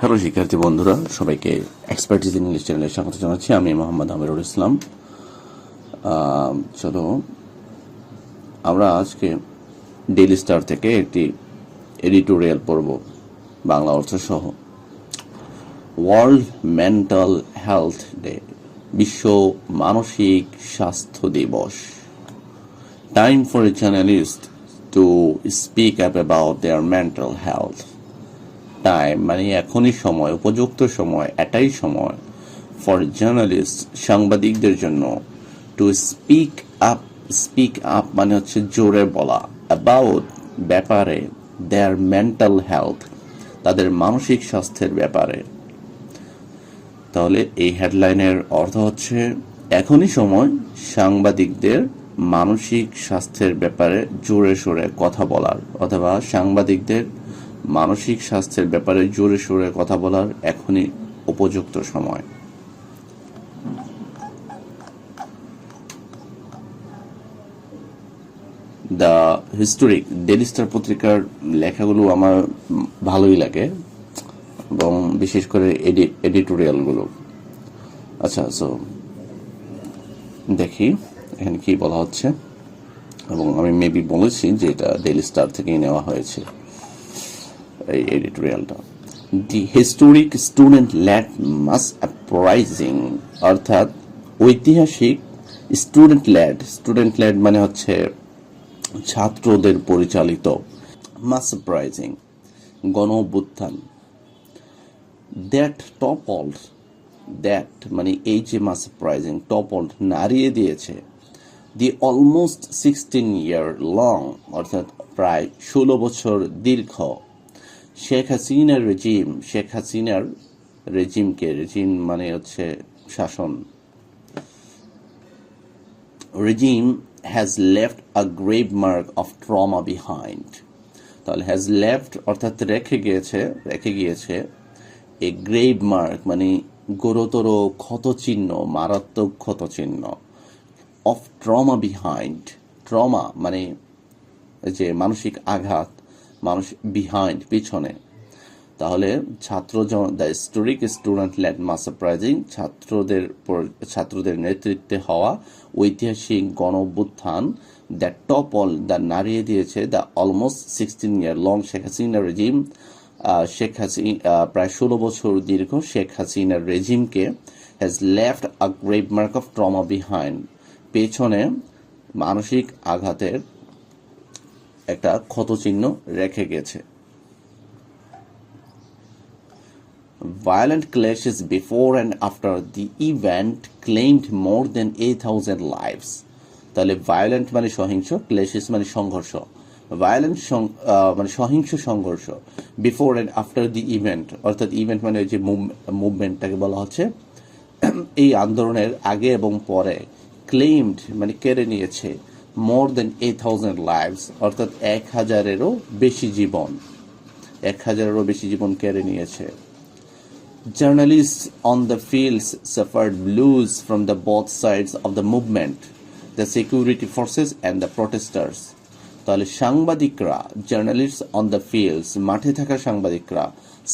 Hello শিক্ষার্থী বন্ধুরা, সবাইকে এক্সপার্টিজ ইংলিশ চ্যানেলে স্বাগত জানাচ্ছি। আমি মোহাম্মদ আমিরুল ইসলাম। চলো আমরা আজকে ডেইলি স্টার থেকে একটি এডিটোরিয়াল পড়ব বাংলা অর্থ সহ। ওয়ার্ল্ড মেন্টাল হেলথ ডে, বিশ্ব মানসিক স্বাস্থ্য দিবস। Time for a journalist to speak up about their mental health. Time মানে এখনই সময়, উপযুক্ত সময়, এটাই সময় ফর জার্নালিস্ট সাংবাদিকদের জন্য টু স্পিক আপ মানে হচ্ছে জোরে বলা, অ্যাবাউট ব্যাপারে, দেয়ার মেন্টাল হেলথ তাদের মানসিক স্বাস্থ্যের ব্যাপারে। তাহলে এই হেডলাইনের অর্থ হচ্ছে এখনই সময় সাংবাদিকদের মানসিক স্বাস্থ্যের ব্যাপারে জোরে সোরে কথা বলার, অথবা সাংবাদিকদের মানসিক স্বাস্থ্যের ব্যাপারে জোরে সোরে কথা বলার এখনই উপযুক্ত সময়। দ্য হিস্টোরিক ডেইলি স্টার পত্রিকার লেখাগুলো আমার ভালোই লাগে, এবং বিশেষ করে এডিটোরিয়ালগুলো। আচ্ছা, সো দেখি এখানে কি বলা হচ্ছে, এবং আমি মেবি বলেছি যে এটা ডেইলি স্টার থেকেই নেওয়া হয়েছে এই এডিটোরিয়ালটা। দি historic student led mass uprising, অর্থাৎ ঐতিহাসিক স্টুডেন্ট লেড মানে হচ্ছে ছাত্রদের পরিচালিত, মাস আপরাইজিং গণ অভ্যুত্থান। দ্যাট টপল্ড, দ্যাট মানে এই যে মাস আপরাইজিং, টপল্ড নাড়িয়ে দিয়েছে, দি অলমোস্ট 16 year লং, অর্থাৎ প্রায় 16 বছর দীর্ঘ শেখ হাসিনার রেজিম, শেখ হাসিনার রেজিমকে, রেজিম মানে হচ্ছে শাসন, regime has left a grave mark of trauma behind. তাহলে হ্যাজ লেফট অর্থাৎ রেখে গিয়েছে এ গ্রেভ মার্ক মানে গুরুতর ক্ষতচিহ্ন, মারাত্মক ক্ষতচিহ্ন, অফ ট্রমা বিহাইন্ড। ট্রমা মানে যে মানসিক আঘাত, মানুষ বিহাইন্ড পিছনে। তাহলে the historic student led mass uprising, ছাত্রদের নেতৃত্বে হওয়া ঐতিহাসিক গণ অভ্যুত্থান, দ্যাট টপল দ্য নাড়িয়ে দিয়েছে the almost 16 year long Sheikh Hasina regime, প্রায় 16 বছর দীর্ঘ শেখ হাসিনার রেজিমকে, has left a grave mark of trauma behind, পেছনে মানসিক আঘাতের একটা ক্ষতচিহ্ন রেখে গেছে। Violent clashes before and after the event claimed more than 8,000 lives. তাহলে ভায়োলেন্ট মানে সহিংস, ক্লেশেস মানে সংঘর্ষ, ভায়োলেন্ট মানে সহিংস সংঘর্ষ, before and after the event, অর্থাৎ ইভেন্ট মানে যে মুভমেন্টটাকে বলা হচ্ছে, এই আন্দোলনের আগে এবং পরে, ক্লেইমড মানে কেড়ে নিয়েছে, মোর দেন 8,000 লাইভস, অর্থাৎ 1,000-এরও বেশি জীবন কেড়ে নিয়েছে। Journalist on the fields suffered blues from the both sides of the movement, the security forces and the protesters. তাহলে সাংবাদিকরা, জার্নালিস্ট অন দ্য ফিল্ডস মাঠে থাকা সাংবাদিকরা,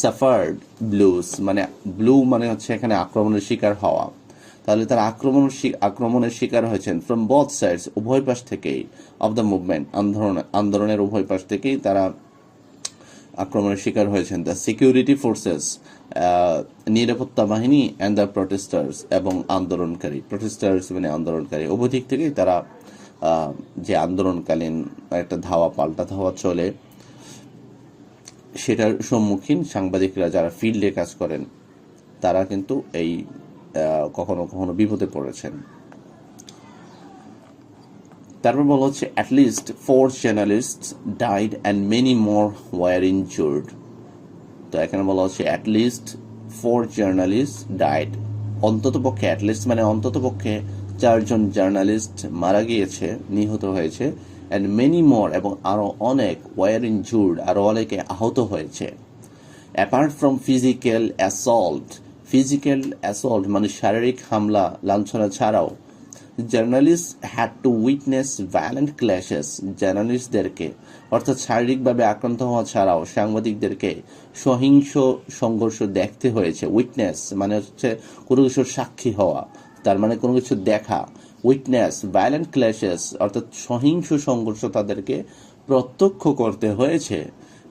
সাফার্ড ব্লুজ মানে ব্লু মানে হচ্ছে এখানে আক্রমণের শিকার হওয়া। তাহলে তারা আক্রমণের শিকার হয়েছেন ফ্রম বোথ সাইডস, উভয় পাশ থেকেই, অফ দ্য মুভমেন্ট আন্দোলনের উভয় পাশ থেকেই তারা আক্রমণের শিকার হয়েছেন। দ্য সিকিউরিটি ফোর্সেস নিরাপত্তা বাহিনী, অ্যান্ড দ্য প্রোটেস্টার্স এবং আন্দোলনকারী, প্রোটেস্টার্স মানে আন্দোলনকারী, উভয় দিক থেকেই তারা যে আন্দোলনকালীন একটা পাল্টা ধাওয়া চলে সেটার সম্মুখীন সাংবাদিকরা যারা ফিল্ডে কাজ করেন তারা কিন্তু এই কখনো কখনো বিপদে পড়েছেন। তারপর বলা হচ্ছে at least 4 journalists died and many more were injured. তো এখানে বলা হচ্ছে অ্যাটলিস্ট 4 জার্নালিস্ট ডাইড, অন্ততপক্ষে, অ্যাটলিস্ট মানে অন্ততপক্ষে 4 জন জার্নালিস্ট মারা গিয়েছে, নিহত হয়েছে, অ্যান্ড মেনি মোর এবং আরো অনেক, ওয়ার ইনজুর্ড আরো অনেকে আহত হয়েছে। অ্যাপার্ট ফ্রম ফিজিক্যাল অ্যাসল্ট মানে শারীরিক হামলা লাঞ্ছনা ছাড়াও, journalist had to witness violent clashes, জার্নালিস্টদেরকে অর্থাৎ শারীরিকভাবে আক্রান্ত হওয়া ছাড়াও সাংবাদিকদেরকে সহিংস সংঘর্ষ দেখতে হয়েছে। উইটনেস মানে হচ্ছে কোনো কিছুর সাক্ষী হওয়া, তার মানে কোনো কিছু দেখা। উইটনেস ভায়োলেন্ট ক্ল্যাশেস অর্থাৎ সহিংস সংঘর্ষ তাদেরকে প্রত্যক্ষ করতে হয়েছে।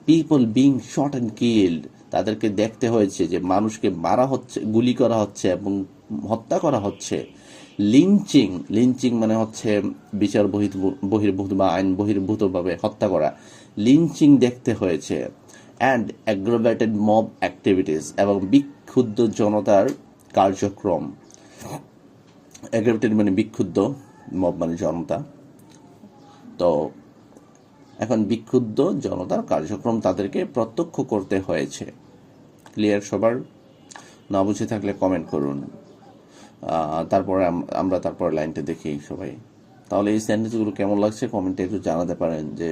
People being shot and killed, তাদেরকে দেখতে হয়েছে যে মানুষকে মারা হচ্ছে, গুলি করা হচ্ছে এবং হত্যা করা হচ্ছে। লিঞ্চিং, লিঞ্চিং মানে হচ্ছে বিচার বহির্ভূত বা আইন বহির্ভূতভাবে হত্যা করা। লিঞ্চিং দেখতে হয়েছে। অ্যান্ড অ্যাগ্রাভেটেড মব অ্যাক্টিভিটিস, এবং বিক্ষুব্ধ জনতার কার্যক্রম। অ্যাগ্রাভেটেড মানে বিক্ষুব্ধ, মব মানে জনতা। তো এখন বিক্ষুব্ধ জনতার কার্যক্রম তাদেরকে প্রত্যক্ষ করতে হয়েছে। ক্লিয়ার সবার? না বুঝে থাকলে কমেন্ট করুন। তারপরে আমরা তারপরে লাইনটা দেখি সবাই। তাহলে এই সেন্টেন্সগুলো কেমন লাগছে কমেন্টে একটু জানাতে পারেন। যে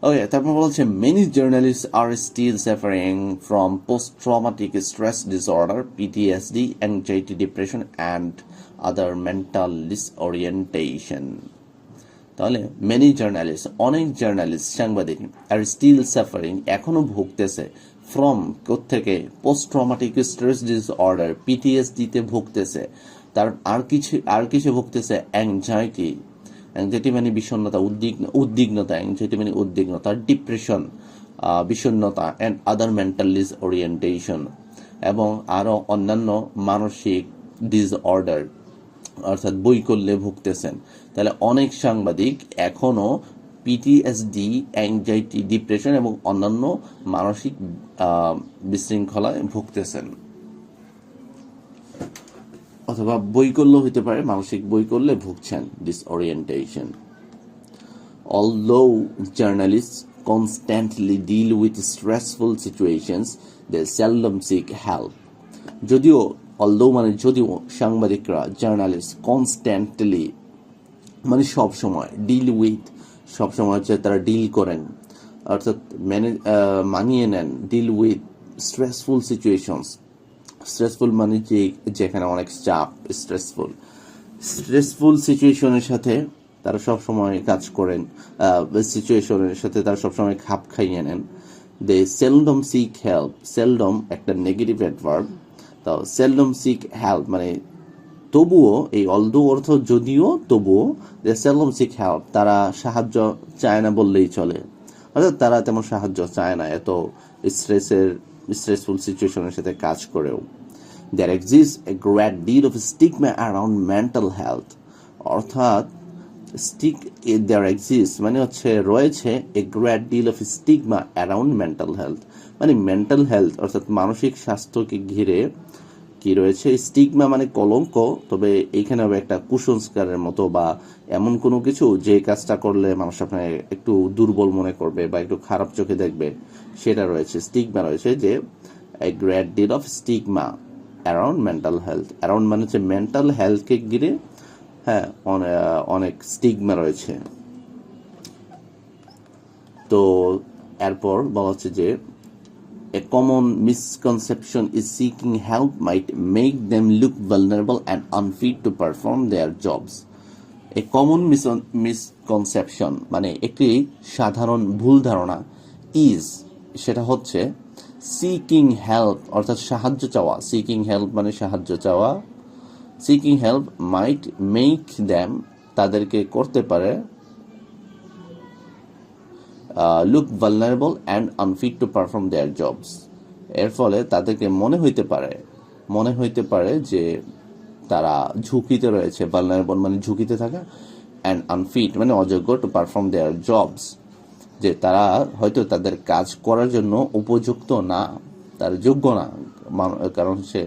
ওকে, তারপর বলছে many journalist are still suffering from post traumatic stress disorder, PTSD, anxiety, depression and other mental disorientation. তাহলে মেনি জার্নালিস্ট, অনেক জার্নালিস্ট সাংবাদিক, আর স্টিল সাফারিং এখনো ভুগতেছে, ফ্রম কোত্থেকে, পোস্ট ট্রমাটিক স্ট্রেস ডিসঅর্ডার, পিটিএসডিতে ভুগতেছে। তার আর কিছু ভুগতেছে অ্যাংজাইটি, অ্যাংজাইটি মানে বিষণ্ণতা, উদ্বিগ্নতা, অ্যাংজাইটি মানে উদ্বিগ্নতা, ডিপ্রেশন বিষণ্ণতা, অ্যান্ড আদার মেন্টাল ডিসওরিয়েন্টেশন, এবং আরো অন্যান্য মানসিক ডিসঅর্ডার অর্থাৎ বৈকল্যে ভুগতেছেন। তাহলে অনেক সাংবাদিক এখনো পিটিএসডি, অ্যাংজাইটি, ডিপ্রেশন এবং অন্যান্য মানসিক বিশৃঙ্খলায় ভুগতেছেন, অথবা বৈকল্য হতে পারে, মানসিক বৈকল্যে ভুগছেন, ডিসওরিয়েন্টেশন। Although journalists constantly deal with stressful situations, they seldom seek help. যদিও যদিও সাংবাদিকরা, জার্নালিস্ট, কনস্ট্যান্টলি মানে সব সময়, ডিল উইথ সব সময় হচ্ছে তারা ডিল করেন, অর্থাৎ মানিয়ে নেন, deal with stressful situations. Stressful মানে যেখানে অনেক চাপ, স্ট্রেসফুল সিচুয়েশনের সাথে তারা সব সময় কাজ করেন, সিচুয়েশনের সাথে তারা সবসময় খাপ খাইয়ে নেন। দে সেলডম সিক হেল্প, সেলডম একটা নেগেটিভ অ্যাডভার্ব। তো সেলডম সিক হেল্প মানে তবুও, এই অলদো অর্থ যদিও, তবুও, দে সেলডম সিক হেল্প তারা সাহায্য চায় না বললেই চলে, অর্থাৎ তারা তেমন সাহায্য চায় না এত স্ট্রেসফুল সিচুয়েশনের সাথে কাজ করেও। There exists a great deal of stigma around mental health, অর্থাৎ there exists মানে হচ্ছে রয়েছে a great deal of stigma around mental health, মানে মেন্টাল হেলথ অর্থাৎ মানসিক স্বাস্থ্যকে ঘিরে কি রয়েছে, স্টিগমা মানে কলঙ্ক, তবে এইখানে হবে একটা কুসংস্কারের মতো বা এমন কোনো কিছু যে কাজটা করলে মানুষ আপনাকে একটু দুর্বল মনে করবে বা একটু খারাপ চোখে দেখবে, সেটা রয়েছে। স্টিগমা রয়েছে যে a great deal of stigma around mental health, around মানে হচ্ছে মেন্টাল হেলথকে ঘিরে, হ্যাঁ, অনেক স্টিগমা রয়েছে। তো এরপর বলা হচ্ছে যে a common misconception is seeking help might make them look vulnerable and unfit to perform their jobs. A common misconception মানে একটি সাধারণ ভুল ধারণা, is সেটা হচ্ছে seeking help অর্থাৎ সাহায্য চাওয়া, seeking help মানে সাহায্য চাওয়া, seeking help might make them তাদেরকে করতে পারে look vulnerable and unfit to perform their jobs, এর ফলে তাদেরকে মনে হইতে পারে যে তারা ঝুঁকিতে রয়েছে, vulnerable মানে ঝুঁকিতে থাকা, and unfit মানে অযোগ্য, to perform their jobs যে তারা হয়তো তাদের কাজ করার জন্য উপযুক্ত না, তারা যোগ্য না, কারণ সে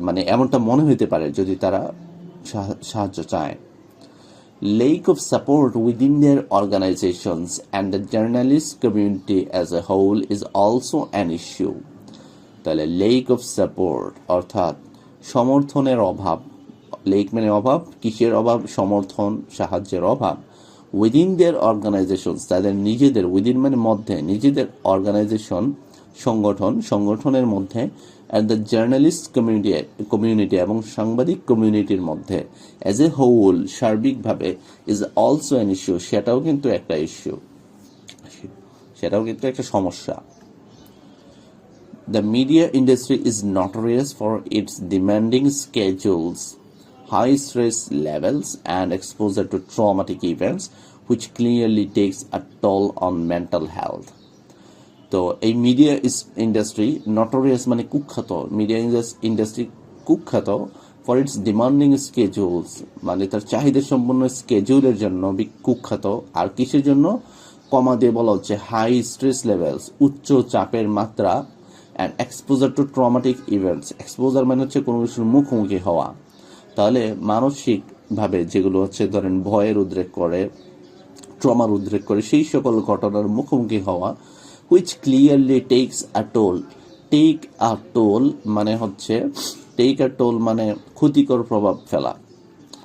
মানে এমনটা মনে হইতে পারে যদি তারা সাহায্য চায়। Lack of support within their organizations and the journalist community as a whole is also an issue. তাহলে lack of support অর্থাৎ সমর্থনের অভাব, lack মানে অভাব, কিসের অভাব, সমর্থন, সাহায্যের অভাব, within their organizations তাদের নিজেদের, within মানে মধ্যে, নিজেদের অর্গানাইজেশন সংগঠনের মধ্যে অ্যান্ড দ্য জার্নালিস্ট কমিউনিটি এবং সাংবাদিক কমিউনিটির মধ্যে অ্যাজ এ হোল সার্বিকভাবে ইজ অলসো অ্যান ইস্যু, সেটাও কিন্তু একটা ইস্যু, সেটাও কিন্তু একটা সমস্যা। The media industry is notorious for its demanding schedules, high stress levels, and exposure to traumatic events, which clearly takes a toll on mental health. তো এই মিডিয়া ইন্ডাস্ট্রি নটোরিয়াস মানে কুখ্যাত, মিডিয়া ইন্ডাস্ট্রি কুখ্যাত for its demanding স্কেজুলস মানে তার চাহিদা সম্পন্ন স্কেজুলের জন্য কুখ্যাত। আর কিসের জন্য? কমা দিয়ে বলা হচ্ছে হাই স্ট্রেস লেভেলস, উচ্চ চাপের মাত্রা, and exposure two traumatic events. Exposure মানে হচ্ছে কোনো কিছুর মুখোমুখি হওয়া, তাহলে মানসিকভাবে যেগুলো হচ্ছে ধরেন ভয়ের উদ্রেক করে, ট্রমার উদ্রেক করে, সেই সকল ঘটনার মুখোমুখি হওয়া। Which clearly takes a toll, take a toll মানে হচ্ছে টেক আ টোল মানে ক্ষতিকর প্রভাব ফেলা।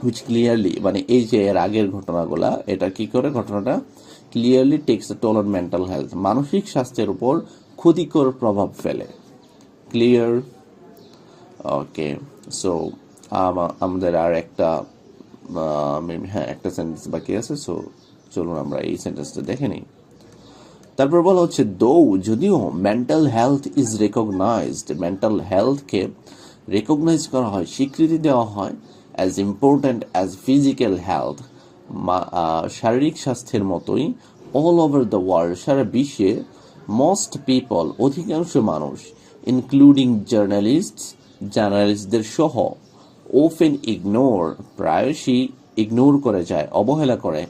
হুইচ ক্লিয়ারলি মানে এই যে এর আগের ঘটনাগুলা, এটা কি করে ঘটনাটা clearly takes a toll on mental health, মানসিক স্বাস্থ্যের উপর ক্ষতিকর প্রভাব ফেলে। ক্লিয়ার? ওকে, সো আমাদের আর একটা একটা সেন্টেন্স বাকি আছে, সো চলুন আমরা এই সেন্টেন্সটা দেখে নিই। তারপর বলা হচ্ছে যদিও mental health is recognised, mental হেলথকে রেকগনাইজ করা হয়, স্বীকৃতি দেওয়া হয় as important as physical health, শারীরিক স্বাস্থ্যের মতোই, অল ওভার দ্য ওয়ার্ল্ড, সারা বিশ্বে, মোস্ট পিপল অধিকাংশ মানুষ, ইনক্লুডিং জার্নালিস্টদের সহ, ওফেন ইগনোর প্রায়শই ইগনোর করে যায়, অবহেলা করে।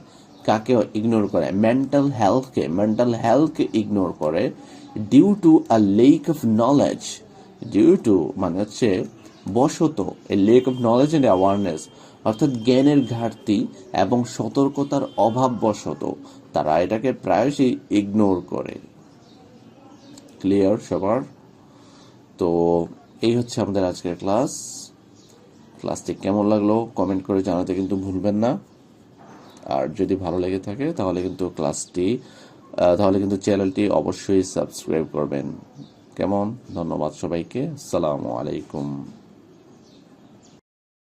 কাকে ইগনোর করে? মেন্টাল হেলথকে ইগনোর করে due to a lack of knowledge, due to মানে হচ্ছে বশত, a lack of knowledge and awareness অর্থাৎ জ্ঞানের ঘাটতি এবং সতর্কতার অভাব বশত তারা এটাকে প্রায়শই ইগনোর করে। ক্লিয়ার সবার? তো এই হচ্ছে আমাদের আজকের ক্লাসটি কেমন লাগলো কমেন্ট করে জানাতে কিন্তু ভুলবেন না। আর যদি ভালো লেগে থাকে তাহলে কিন্তু চ্যানেলটি অবশ্যই সাবস্ক্রাইব করবেন। কেমন? ধন্যবাদ সবাইকে। আসসালামু আলাইকুম।